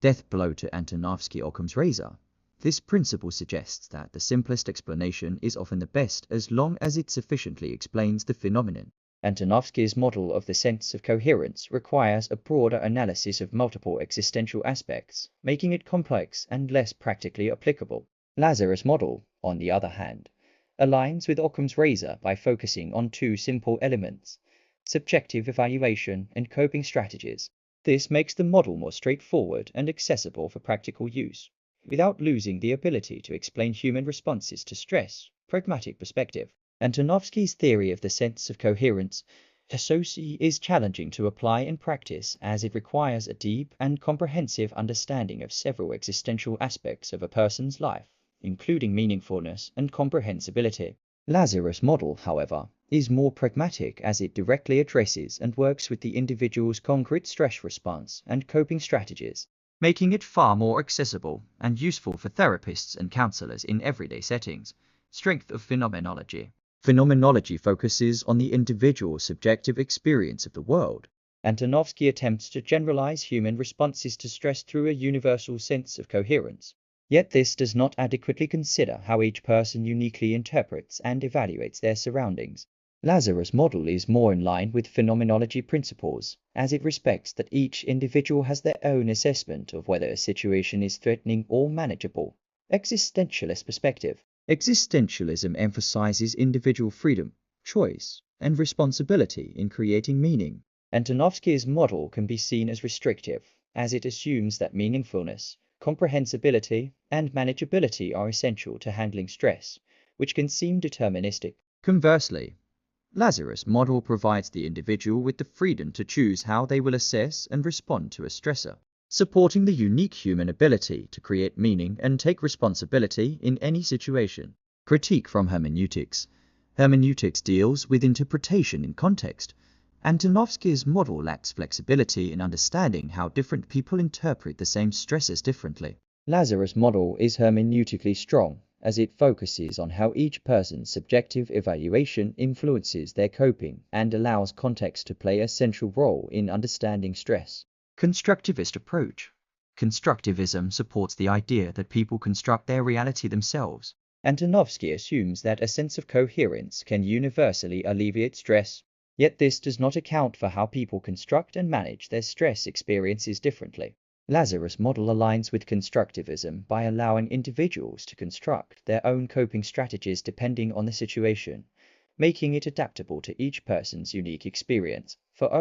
death blow to Antonovsky Occam's razor. This principle suggests that the simplest explanation is often the best as long as it sufficiently explains the phenomenon. Antonovsky's model of the sense of coherence requires a broader analysis of multiple existential aspects, making it complex and less practically applicable. Lazarus' model, on the other hand, aligns with Occam's razor by focusing on two simple elements: subjective evaluation and coping strategies. This makes the model more straightforward and accessible for practical use, without losing the ability to explain human responses to stress. Pragmatic perspective. Antonovsky's theory of the sense of coherence is challenging to apply in practice, as it requires a deep and comprehensive understanding of several existential aspects of a person's life, including meaningfulness and comprehensibility. Lazarus' model, however, is more pragmatic, as it directly addresses and works with the individual's concrete stress response and coping strategies, making it far more accessible and useful for therapists and counselors in everyday settings. Strength of phenomenology. Phenomenology focuses on the individual's subjective experience of the world. Antonovsky attempts to generalize human responses to stress through a universal sense of coherence. Yet this does not adequately consider how each person uniquely interprets and evaluates their surroundings. Lazarus' model is more in line with phenomenology principles, as it respects that each individual has their own assessment of whether a situation is threatening or manageable. Existentialist perspective. Existentialism emphasizes individual freedom, choice, and responsibility in creating meaning. Antonovsky's model can be seen as restrictive, as it assumes that meaningfulness, comprehensibility, and manageability are essential to handling stress, which can seem deterministic. Conversely, Lazarus' model provides the individual with the freedom to choose how they will assess and respond to a stressor, supporting the unique human ability to create meaning and take responsibility in any situation. Critique from hermeneutics. Hermeneutics deals with interpretation in context. Antonovsky's model lacks flexibility in understanding how different people interpret the same stressors differently. Lazarus' model is hermeneutically strong, as it focuses on how each person's subjective evaluation influences their coping and allows context to play a central role in understanding stress. Constructivist approach. Constructivism supports the idea that people construct their reality themselves. Antonovsky assumes that a sense of coherence can universally alleviate stress, yet this does not account for how people construct and manage their stress experiences differently. Lazarus' model aligns with constructivism by allowing individuals to construct their own coping strategies depending on the situation, making it adaptable to each person's unique experience. For